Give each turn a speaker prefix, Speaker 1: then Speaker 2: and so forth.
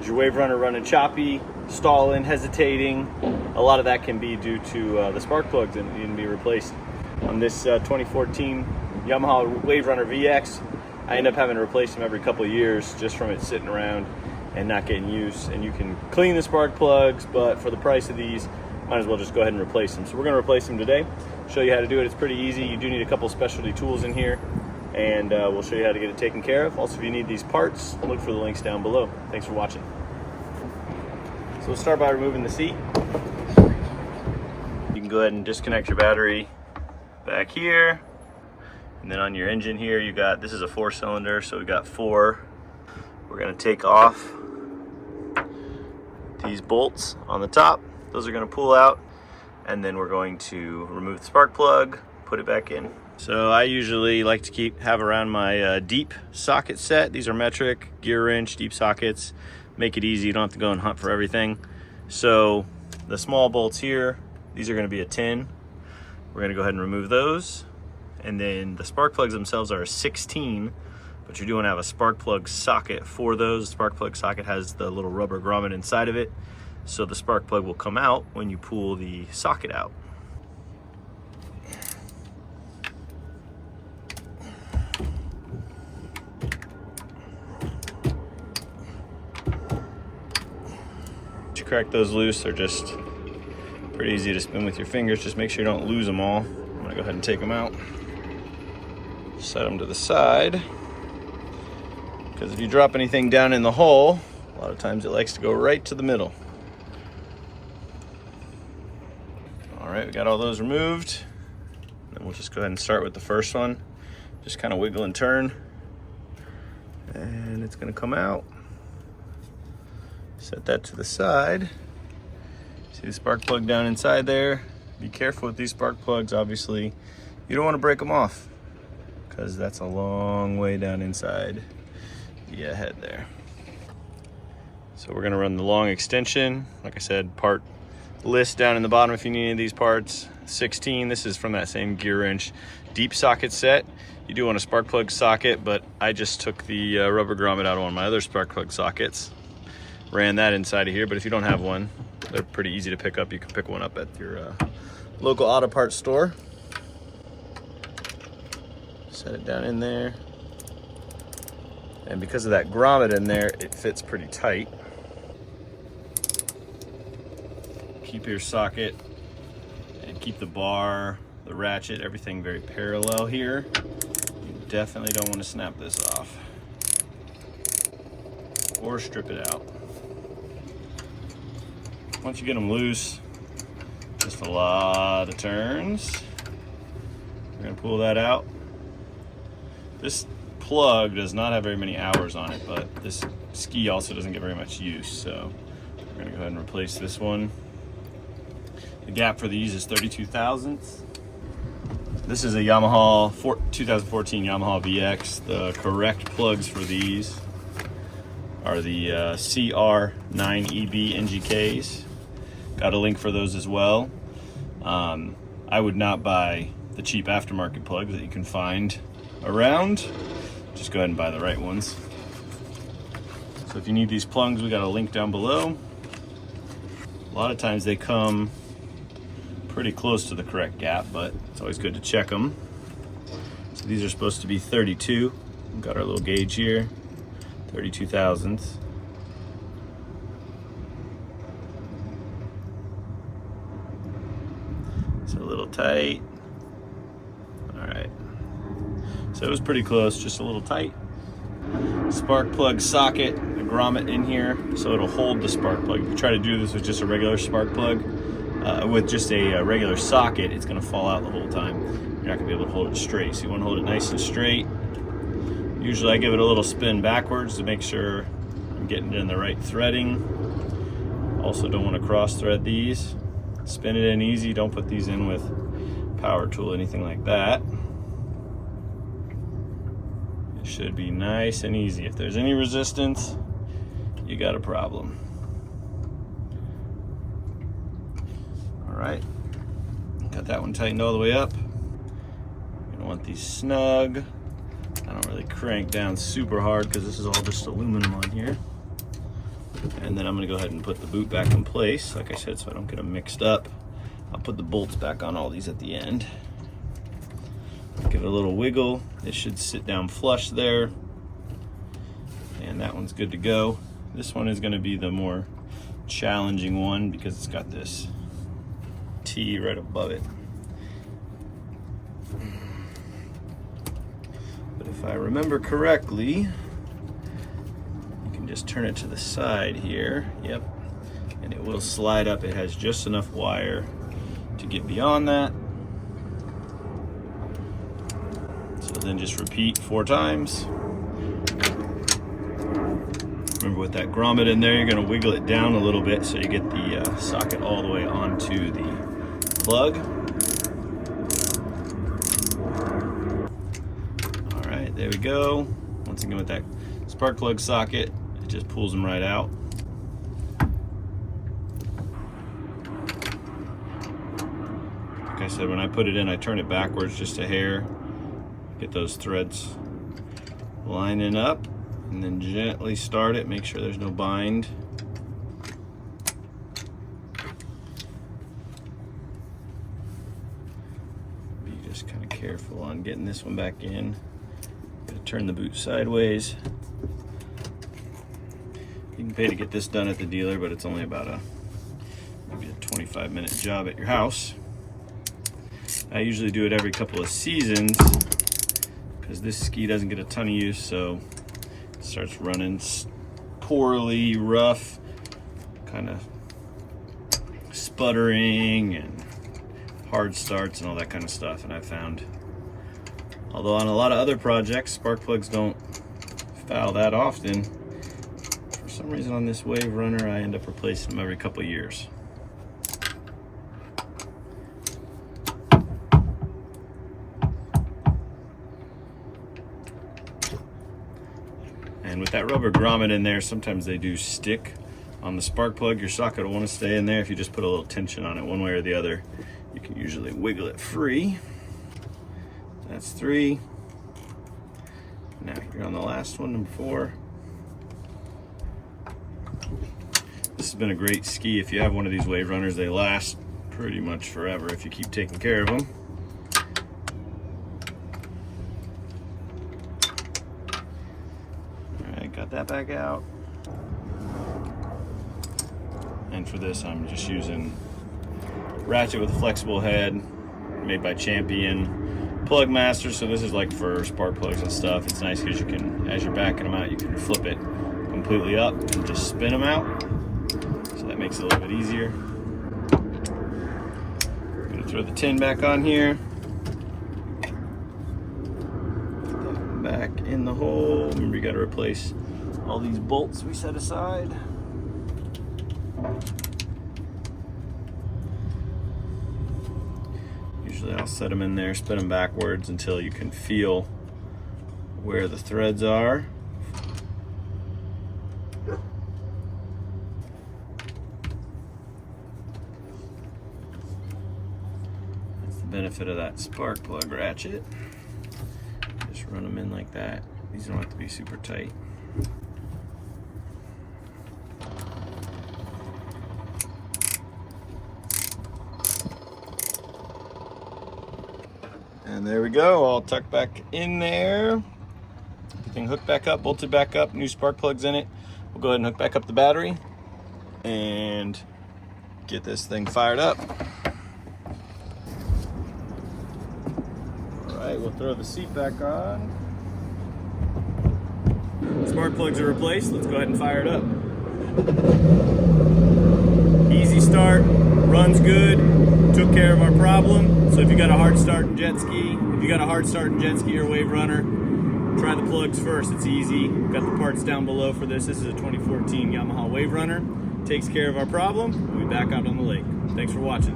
Speaker 1: Is your Waverunner running choppy, stalling, hesitating? A lot of that can be due to the spark plugs that need to be replaced. On this 2014 Yamaha Waverunner VX, I end up having to replace them every couple of years just from it sitting around and not getting used. And you can clean the spark plugs, but for the price of these, might as well just go ahead and replace them. So we're gonna replace them today. Show you how to do it. It's pretty easy. You do need a couple specialty tools in here, and we'll show you how to get it taken care of. Also, if you need these parts, look for the links down below. Thanks for watching. So we'll start by removing the seat. You can go ahead and disconnect your battery back here. And then on your engine here, you got, this is a 4-cylinder, so we got 4. We're gonna take off these bolts on the top. Those are gonna pull out, and then we're going to remove the spark plug, put it back in. So I usually like to have around my deep socket set. These are metric, gear wrench, deep sockets. Make it easy, you don't have to go and hunt for everything. So the small bolts here, these are gonna be a 10. We're gonna go ahead and remove those. And then the spark plugs themselves are a 16, but you do wanna have a spark plug socket for those. The spark plug socket has the little rubber grommet inside of it, so the spark plug will come out when you pull the socket out. Once you crack those loose, they're just pretty easy to spin with your fingers. Just make sure you don't lose them all. I'm gonna go ahead and take them out. Set them to the side, because if you drop anything down in the hole, a lot of times it likes to go right to the middle. All right, we got all those removed. Then we'll just go ahead and start with the first one. Just kind of wiggle and turn, and it's gonna come out. Set that to the side. See the spark plug down inside there? Be careful with these spark plugs, obviously. You don't wanna break them off, because that's a long way down inside the head there. So we're gonna run the long extension. Like I said, part list down in the bottom if you need any of these parts. 16, this is from that same gear wrench deep socket set. You do want a spark plug socket, but I just took the rubber grommet out of one of my other spark plug sockets. Ran that inside of here, but if you don't have one, they're pretty easy to pick up. You can pick one up at your local auto parts store. Set it down in there. And because of that grommet in there, it fits pretty tight. Keep your socket and keep the bar, the ratchet, everything very parallel here. You definitely don't want to snap this off or strip it out. Once you get them loose, just a lot of turns. We're gonna pull that out. This plug does not have very many hours on it, but this ski also doesn't get very much use, so we're gonna go ahead and replace this one. The gap for these is 32 thousandths. This is a Yamaha 2014 Yamaha VX. The correct plugs for these are the CR9EB NGKs. Got a link for those as well. I would not buy the cheap aftermarket plugs that you can find around. Just go ahead and buy the right ones. So if you need these plugs, we got a link down below. A lot of times they come pretty close to the correct gap, but it's always good to check them. So these are supposed to be 32. We've got our little gauge here, 32 thousandths. It's a little tight. All right. So it was pretty close, just a little tight. Spark plug socket, the grommet in here, so it'll hold the spark plug. If you try to do this with just a regular spark plug, with just a regular socket, it's gonna fall out the whole time. You're not gonna be able to hold it straight. So you wanna hold it nice and straight. Usually I give it a little spin backwards to make sure I'm getting it in the right threading. Also don't wanna cross thread these. Spin it in easy, don't put these in with power tool, anything like that. It should be nice and easy. If there's any resistance, you got a problem. All right, got that one tightened all the way up. You're gonna want these snug. I don't really crank down super hard because this is all just aluminum on here. And then I'm gonna go ahead and put the boot back in place, like I said, so I don't get them mixed up. I'll put the bolts back on all these at the end. Give it a little wiggle. It should sit down flush there. And that one's good to go. This one is gonna be the more challenging one because it's got this T right above it. But if I remember correctly, you can just turn it to the side here. Yep. And it will slide up. It has just enough wire to get beyond that. So then just repeat 4 times. Remember with that grommet in there, you're going to wiggle it down a little bit so you get the socket all the way onto the plug. All right, there we go. Once again with that spark plug socket, it just pulls them right out. Like I said, when I put it in, I turn it backwards just a hair. Get those threads lining up. And then gently start it, make sure there's no bind. Be just kind of careful on getting this one back in. Gotta turn the boot sideways. You can pay to get this done at the dealer, but it's only about maybe a 25-minute job at your house. I usually do it every couple of seasons because this ski doesn't get a ton of use, so starts running poorly, rough, kind of sputtering and hard starts and all that kind of stuff. And I found, although on a lot of other projects, spark plugs don't foul that often, for some reason on this Waverunner, I end up replacing them every couple of years. And with that rubber grommet in there, sometimes they do stick on the spark plug. Your socket will want to stay in there. If you just put a little tension on it one way or the other, you can usually wiggle it free. That's 3. Now you're on the last one, number 4. This has been a great ski. If you have one of these Waverunners, they last pretty much forever if you keep taking care of them. Got that back out. And for this, I'm just using ratchet with a flexible head, made by Champion Plug Master. So this is like for spark plugs and stuff. It's nice because you can, as you're backing them out, you can flip it completely up and just spin them out. So that makes it a little bit easier. I'm gonna throw the tin back on here. Put that back in the hole. Remember, you gotta replace all these bolts we set aside. Usually I'll set them in there, spin them backwards until you can feel where the threads are. That's the benefit of that spark plug ratchet. Just run them in like that. These don't have to be super tight. And there we go, all tucked back in there. Everything hooked back up, bolted back up, new spark plugs in it. We'll go ahead and hook back up the battery and get this thing fired up. All right, we'll throw the seat back on. Spark plugs are replaced. Let's go ahead and fire it up. Easy start, runs good, took care of our problem. So if you got a hard start in jet ski, or Waverunner, try the plugs first. It's easy. Got the parts down below for this. This is a 2014 Yamaha Waverunner. Takes care of our problem. We'll be back out on the lake. Thanks for watching.